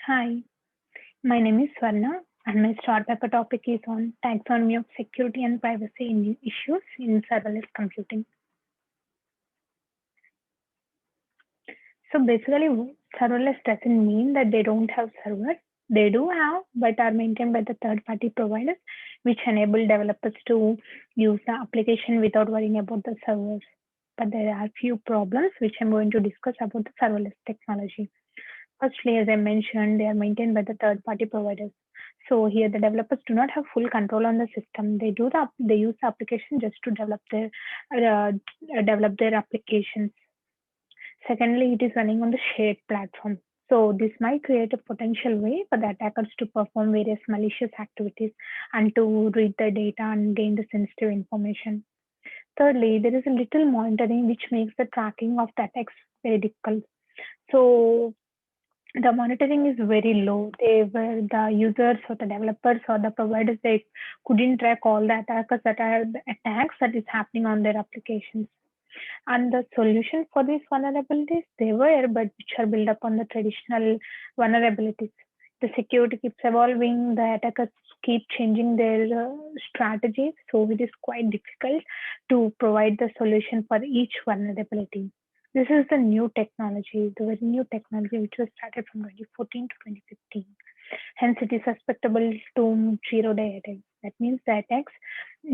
Hi, my name is Swarna, and my start paper topic is on taxonomy of security and privacy issues in serverless computing. So basically, serverless doesn't mean that they don't have servers. They do have, but are maintained by the third-party providers, which enable developers to use the application without worrying about the servers. But there are few problems which I'm going to discuss about the serverless technology. Firstly, as I mentioned, they are maintained by the third-party providers. So here, the developers do not have full control on the system. They use the application just to uh, develop their applications. Secondly, it is running on the shared platform. So this might create a potential way for the attackers to perform various malicious activities and to read the data and gain the sensitive information. Thirdly, there is a little monitoring which makes the tracking of the attacks very difficult. So the monitoring is very low. The users or the developers or the providers, they couldn't track all the attacks that is happening on their applications. And the solution for these vulnerabilities, they were, but which are built up on the traditional vulnerabilities. The security keeps evolving, the attackers keep changing their strategies, so it is quite difficult to provide the solution for each vulnerability. This is the new technology, the very new technology which was started from 2014 to 2015. Hence, it is susceptible to zero-day attacks. That means the attacks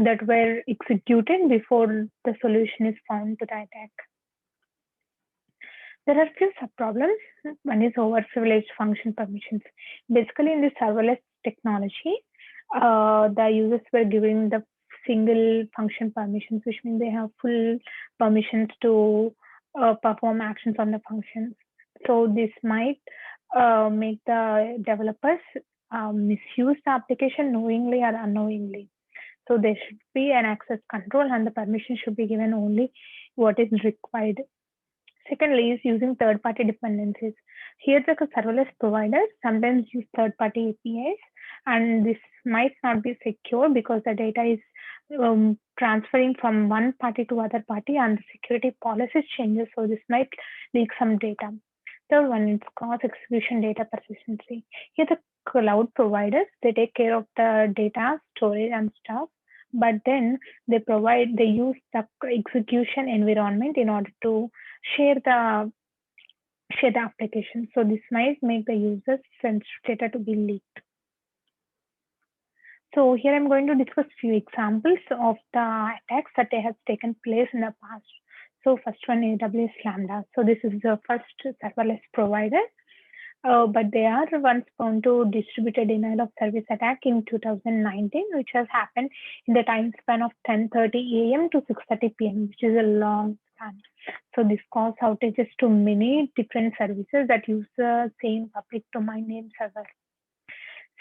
that were executed before the solution is found to the attack. There are few subproblems. One is over-privileged function permissions. Basically, in the serverless technology, the users were given the single function permissions, which means they have full permissions to perform actions on the functions. So this might make the developers misuse the application knowingly or unknowingly. So there should be an access control and the permission should be given only what is required. Secondly is using third-party dependencies. Here the serverless providers sometimes use third-party APIs, and this might not be secure because the data is transferring from one party to other party and the security policies changes, so this might leak some data. Third one is cross execution data persistency. Here the cloud providers, they take care of the data storage and stuff, but then they use the execution environment in order to share the application. So this might make the user's sensitive data to be leaked. So here I'm going to discuss few examples of the attacks that have taken place in the past. So first one, AWS Lambda. So this is the first serverless provider, but they are once prone to distributed denial of service attack in 2019, which has happened in the time span of 10:30 a.m. to 6:30 p.m., which is a long span. So this caused outages to many different services that use the same public domain name server.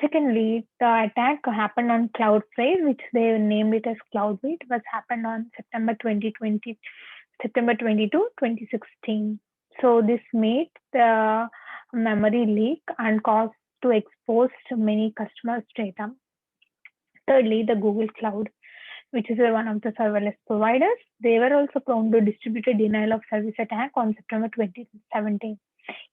Secondly, the attack happened on Cloudflare, which they named it as Cloudbeat, was happened on September 22, 2016. So this made the memory leak and caused to expose many customers' data. Thirdly, the Google Cloud, which is one of the serverless providers. They were also prone to distributed denial of service attack on September 2017.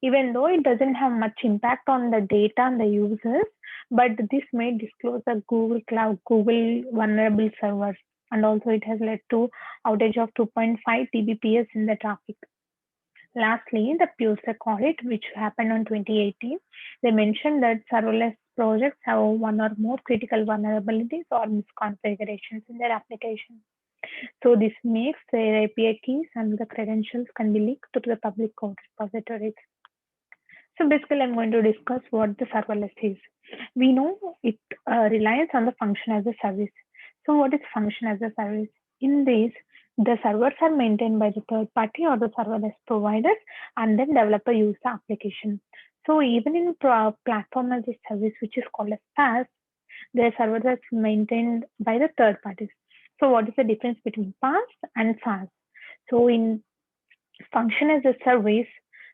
Even though it doesn't have much impact on the data and the users, but this may disclose the Google Cloud, Google vulnerable servers, and also it has led to outage of 2.5 Tbps in the traffic. Lastly, the PureSec audit, which happened on 2018, they mentioned that serverless projects have one or more critical vulnerabilities or misconfigurations in their application. So this makes their API keys and the credentials can be leaked to the public code repositories. So basically, I'm going to discuss what the serverless is. We know it relies on the function as a service. So what is function as a service? In this, the servers are maintained by the third party or the serverless providers, and then developer use the application. So even in platform as a service, which is called as PaaS, the servers are maintained by the third parties. So what is the difference between PaaS and SaaS? So in function as a service,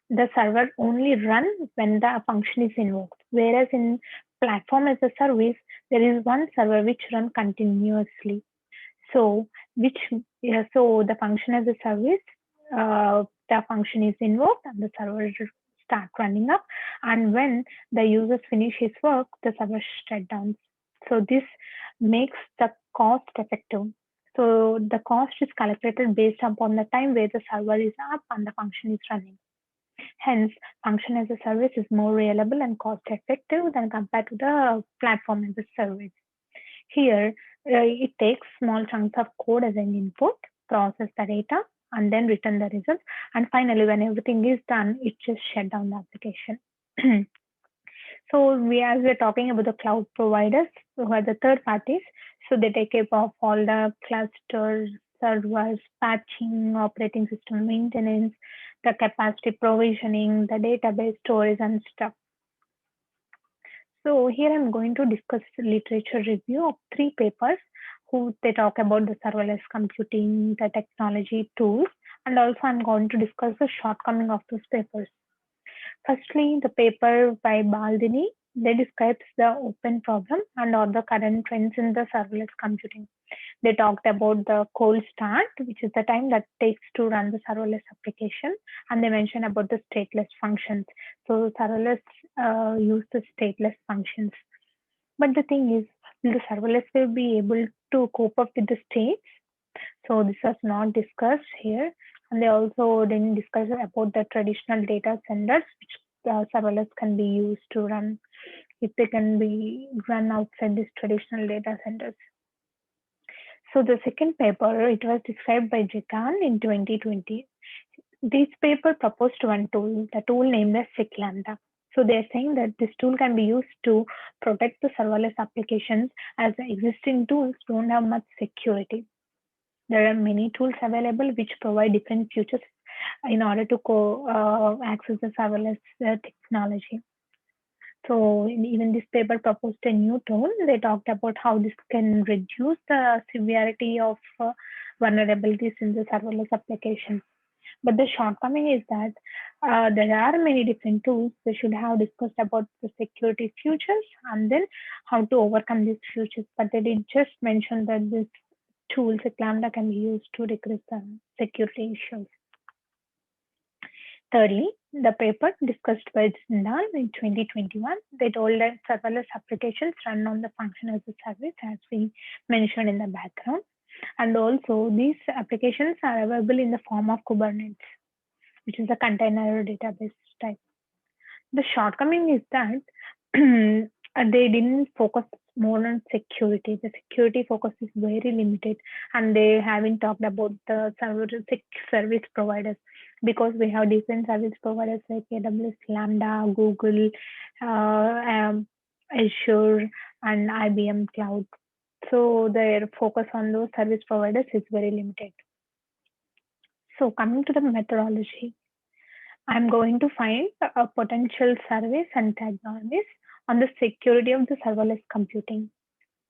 the server only runs when the function is invoked, whereas in platform as a service, there is one server which runs continuously. So the function as a service, the function is invoked and the server start running up, And when the users finish his work, the server shut down. So this makes the cost effective. So the cost is calculated based upon the time where the server is up and the function is running. Hence, function as a service is more reliable and cost effective than compared to the platform as a service. Here, it takes small chunks of code as an input, process the data, and then return the results. And finally, when everything is done, it just shut down the application. So as we're talking about the cloud providers who are the third parties, so they take care of all the clusters, servers, patching, operating system maintenance, the capacity provisioning, the database storage and stuff. So here I'm going to discuss literature review of 3 papers who they talk about the serverless computing, the technology tools, and also I'm going to discuss the shortcoming of those papers. Firstly, the paper by Baldini, they describes the open problem and all the current trends in the serverless computing. They talked about the cold start, which is the time that takes to run the serverless application, and they mentioned about the stateless functions. So serverless use the stateless functions. But the thing is, will the serverless will be able to cope up with the states? So this was not discussed here. And they also didn't discuss about the traditional data centers, which serverless can be used to run, if they can be run outside these traditional data centers. So the second paper, it was described by Jikan in 2020. This paper proposed one tool, the tool named as SecLambda. So they're saying that this tool can be used to protect the serverless applications as the existing tools don't have much security. There are many tools available which provide different features in order to access the serverless technology. So even this paper proposed a new tool. They talked about how this can reduce the severity of vulnerabilities in the serverless application. But the shortcoming is that there are many different tools. They should have discussed about the security features and then how to overcome these features. But they did just mention that this tool, Lambda, can be used to decrease the security issues. Thirdly, the paper discussed by Zindal in 2021, they told that serverless applications run on the function as a service, as we mentioned in the background. And also, these applications are available in the form of Kubernetes, which is a container database type. The shortcoming is that they didn't focus more on security. The security focus is very limited, and they haven't talked about the service providers, because we have different service providers like AWS, Lambda, Google, Azure, and IBM Cloud. So their focus on those service providers is very limited. So coming to the methodology, I'm going to find a potential surveys and taxonomies on the security of the serverless computing.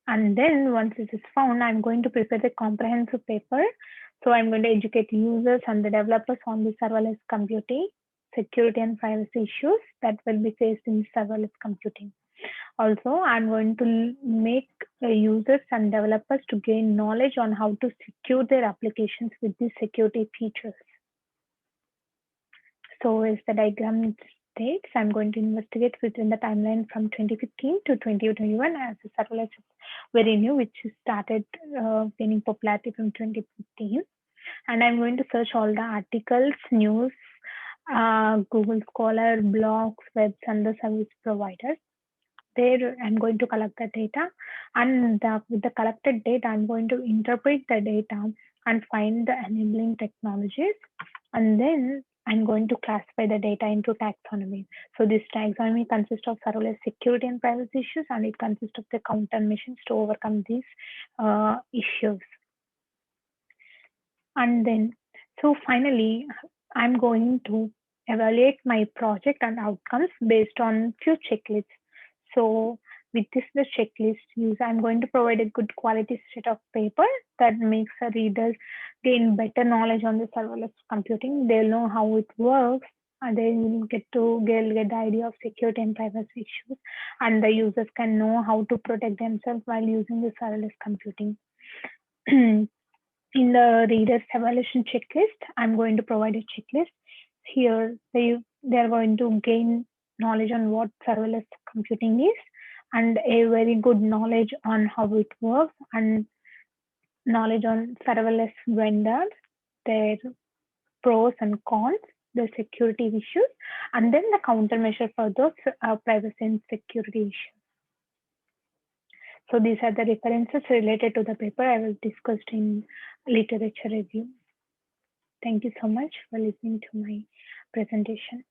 And then once this is found, I'm going to prepare the comprehensive paper. So I'm going to educate users and the developers on the serverless computing, security and privacy issues that will be faced in serverless computing. Also, I'm going to make users and developers to gain knowledge on how to secure their applications with these security features. So as the diagram states, I'm going to investigate within the timeline from 2015 to 2021, as the serverless is very new, which started gaining popularity from 2015. And I'm going to search all the articles, news, Google Scholar, blogs, webs, and the service providers. There, I'm going to collect the data, and with the collected data, I'm going to interpret the data and find the enabling technologies, and then I'm going to classify the data into taxonomy. So this taxonomy consists of serverless security and privacy issues, and it consists of the countermeasures to overcome these issues. And then, so finally, I'm going to evaluate my project and outcomes based on few checklists. So with this the checklist use, I'm going to provide a good quality set of paper that makes the readers gain better knowledge on the serverless computing. They'll know how it works, and they will get the idea of security and privacy issues, and the users can know how to protect themselves while using the serverless computing. In the reader's evaluation checklist, I'm going to provide a checklist. Here, they are going to gain knowledge on what serverless computing is, and a very good knowledge on how it works, and knowledge on serverless vendors, their pros and cons, the security issues, and then the countermeasure for those privacy and security issues. So these are the references related to the paper I was discussed in literature review. Thank you so much for listening to my presentation.